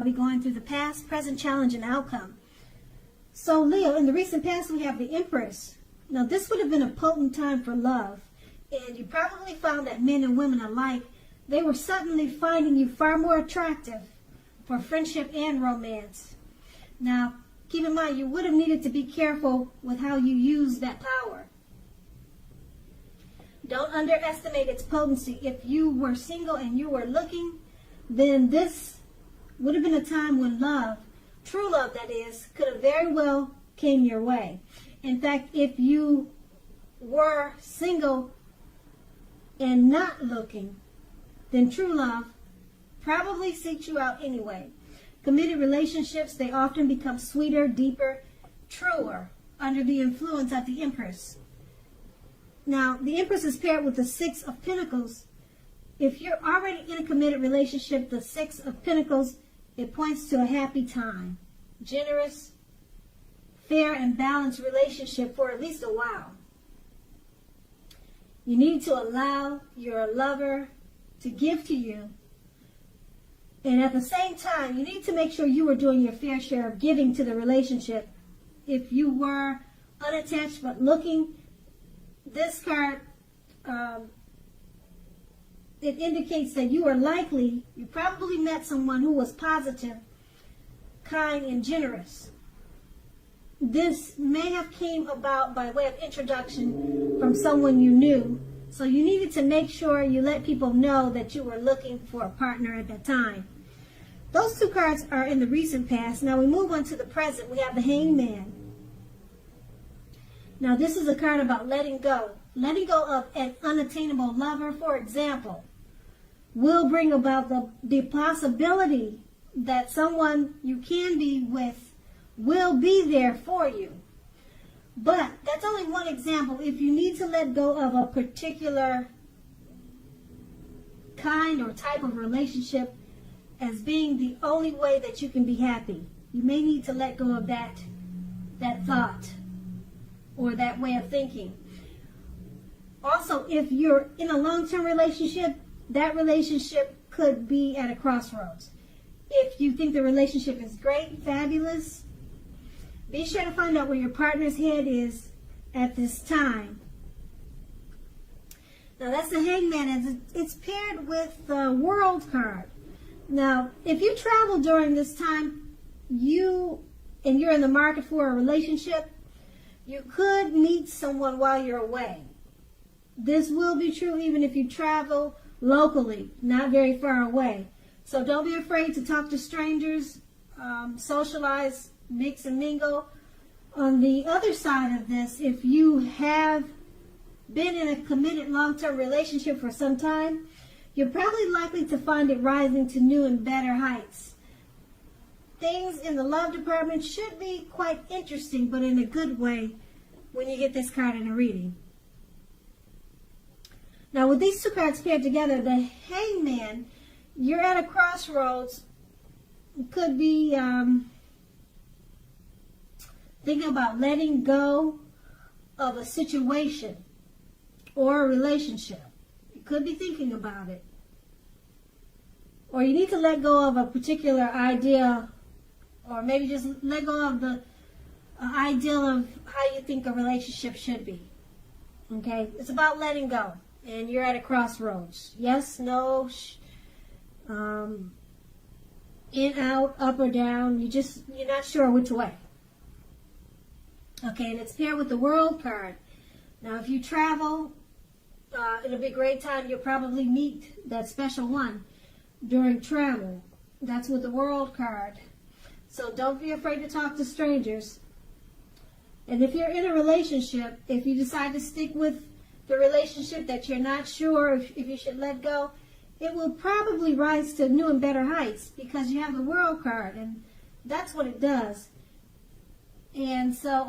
be going through the past, present, challenge, and outcome. So Leo, in the recent past, we have the Empress. Now, this would have been a potent time for love. And you probably found that men and women alike, they were suddenly finding you far more attractive for friendship and romance. Now, keep in mind, you would have needed to be careful with how you use that power. Don't underestimate its potency. If you were single and you were looking, then this would have been a time when love, true love that is, could have very well came your way. In fact, if you were single and not looking, then true love probably seeks you out anyway. Committed relationships, they often become sweeter, deeper, truer under the influence of the Empress. Now, the Empress is paired with the Six of Pentacles. If you're already in a committed relationship, the Six of Pentacles, it points to a happy time, generous, fair, and balanced relationship for at least a while. You need to allow your lover to give to you. And at the same time, you need to make sure you are doing your fair share of giving to the relationship. If you were unattached but looking, this card, it indicates that you probably met someone who was positive, kind, and generous. This may have came about by way of introduction from someone you knew. So you needed to make sure you let people know that you were looking for a partner at that time. Those two cards are in the recent past. Now we move on to the present. We have the Hangman. Now this is a card about letting go. Letting go of an unattainable lover, for example, will bring about the possibility that someone you can be with will be there for you. But that's only one example. If you need to let go of a particular kind or type of relationship as being the only way that you can be happy, you may need to let go of that thought or that way of thinking. Also, if you're in a long-term relationship, that relationship could be at a crossroads. If you think the relationship is great, fabulous, be sure to find out where your partner's head is at this time. Now that's the Hangman, and it's paired with the World card. Now, if you travel during this time, you're in the market for a relationship, you could meet someone while you're away. This will be true even if you travel locally, not very far away. So don't be afraid to talk to strangers, socialize, mix and mingle. On the other side of this, if you have been in a committed long-term relationship for some time, you're probably likely to find it rising to new and better heights. Things in the love department should be quite interesting, but in a good way when you get this card in a reading. Now with these two cards paired together, the Hangman, you're at a crossroads. It could be thinking about letting go of a situation or a relationship. You could be thinking about it. Or you need to let go of a particular idea, or maybe just let go of the ideal of how you think a relationship should be. Okay? It's about letting go. And you're at a crossroads. Yes, no, in, out, up or down. You're not sure which way. Okay, and it's paired with the World card. Now, if you travel, it'll be a great time. You'll probably meet that special one during travel. That's with the World card. So don't be afraid to talk to strangers. And if you're in a relationship, if you decide to stick with the relationship that you're not sure if you should let go, it will probably rise to new and better heights because you have the World card, and that's what it does. And so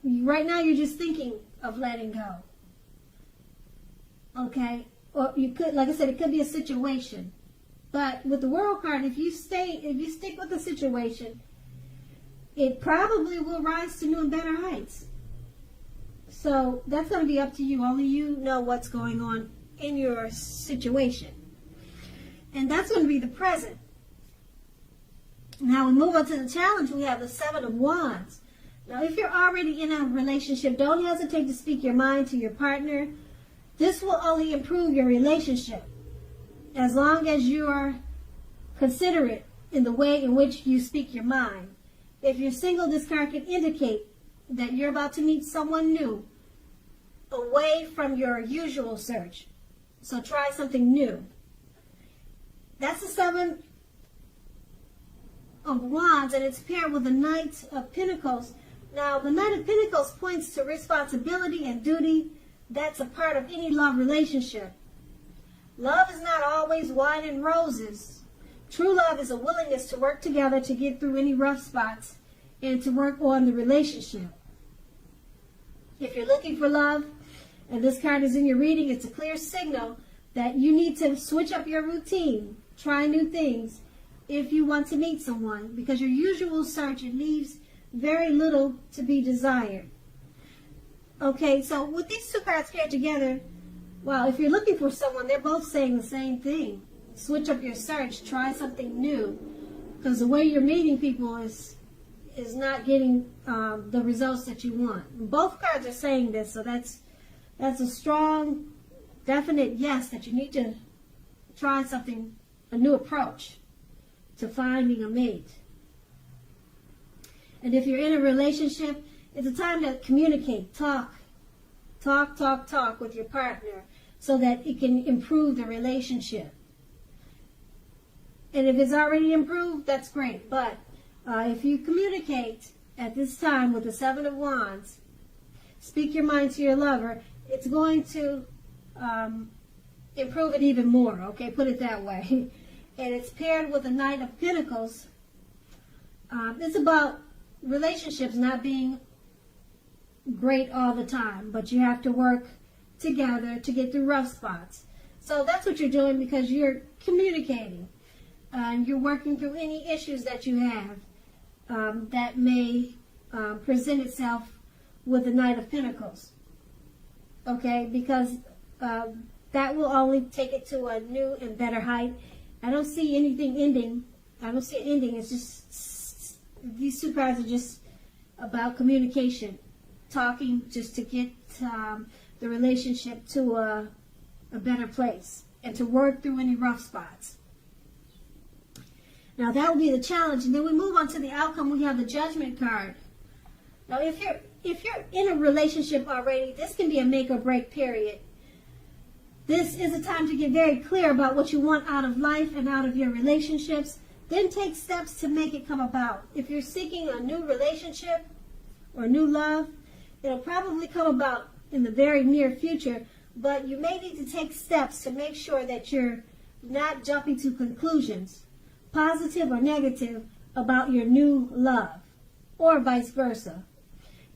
right now you're just thinking of letting go. Okay? Or you could, like I said, it could be a situation. But with the World card, if you stick with the situation, it probably will rise to new and better heights. So that's going to be up to you. Only you know what's going on in your situation. And that's going to be the present. Now we move on to the challenge. We have the Seven of Wands. Now, if you're already in a relationship, don't hesitate to speak your mind to your partner. This will only improve your relationship as long as you are considerate in the way in which you speak your mind. If you're single, this card can indicate that you're about to meet someone new away from your usual search. So try something new. That's the Seven of Wands, and it's paired with the Knight of Pentacles. Now, the Knight of Pentacles points to responsibility and duty. That's a part of any love relationship. Love is not always wine and roses. True love is a willingness to work together to get through any rough spots and to work on the relationship. If you're looking for love, and this card is in your reading, it's a clear signal that you need to switch up your routine, try new things if you want to meet someone, because your usual search, it leaves very little to be desired. Okay, so with these two cards paired together, well, if you're looking for someone, they're both saying the same thing. Switch up your search, try something new, because the way you're meeting people is not getting the results that you want. Both cards are saying this, so that's a strong, definite yes that you need to try something, a new approach to finding a mate. And if you're in a relationship, it's a time to communicate, talk with your partner so that it can improve the relationship. And if it's already improved, that's great. But if you communicate at this time with the Seven of Wands, speak your mind to your lover, it's going to improve it even more, okay? Put it that way. And it's paired with the Knight of Pentacles. It's about relationships not being great all the time, but you have to work together to get through rough spots. So that's what you're doing, because you're communicating and you're working through any issues that you have that may present itself with the Knight of Pentacles. Okay, because that will only take it to a new and better height. I don't see anything ending. I don't see it ending. It's just, these two cards are just about communication, talking just to get the relationship to a better place and to work through any rough spots. Now that will be the challenge, and then we move on to the outcome. We have the Judgment card. Now if you're in a relationship already, this can be a make or break period. This is a time to get very clear about what you want out of life and out of your relationships. Then take steps to make it come about. If you're seeking a new relationship or new love, it'll probably come about in the very near future, but you may need to take steps to make sure that you're not jumping to conclusions, positive or negative, about your new love, or vice versa.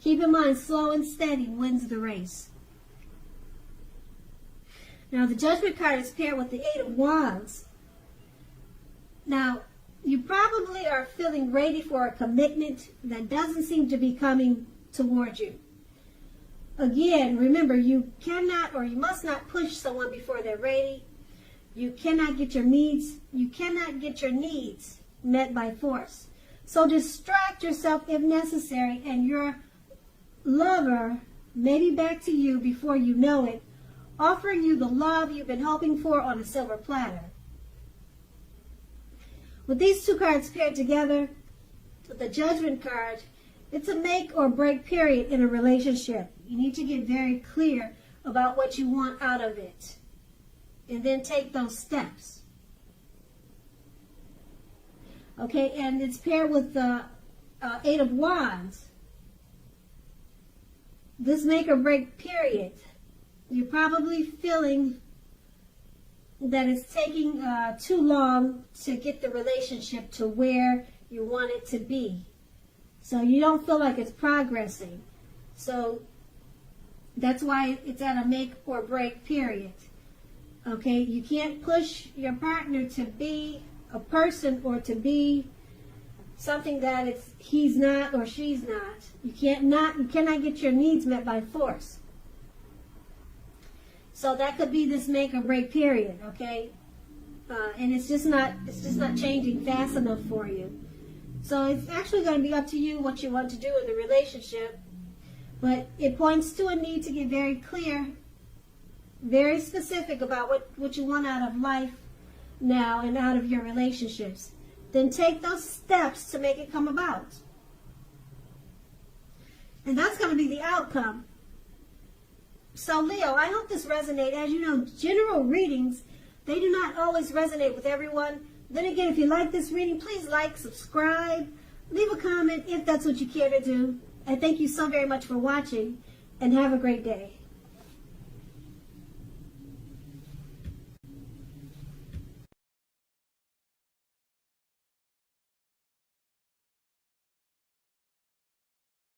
Keep in mind, slow and steady wins the race. Now, the Judgment card is paired with the Eight of Wands. Now, you probably are feeling ready for a commitment that doesn't seem to be coming toward you. Again, remember, you cannot or you must not push someone before they're ready. You cannot get your needs met by force. So distract yourself if necessary, and your lover may be back to you before you know it, offering you the love you've been hoping for on a silver platter. With these two cards paired together, the Judgment card, it's a make or break period in a relationship. You need to get very clear about what you want out of it, and then take those steps. Okay, and it's paired with the Eight of Wands. This make or break period, you're probably feeling that it's taking too long to get the relationship to where you want it to be. So you don't feel like it's progressing. So that's why it's at a make or break period. Okay, you can't push your partner to be a person or to be something that he's not or she's not. You cannot get your needs met by force. So that could be this make or break period, okay? And it's just not changing fast enough for you. So it's actually going to be up to you what you want to do in the relationship. But it points to a need to get very clear, very specific about what you want out of life now and out of your relationships. Then take those steps to make it come about. And that's going to be the outcome. So Leo, I hope this resonates. As you know, general readings, they do not always resonate with everyone. Then again, if you like this reading, please like, subscribe, leave a comment if that's what you care to do. I thank you so very much for watching, and have a great day.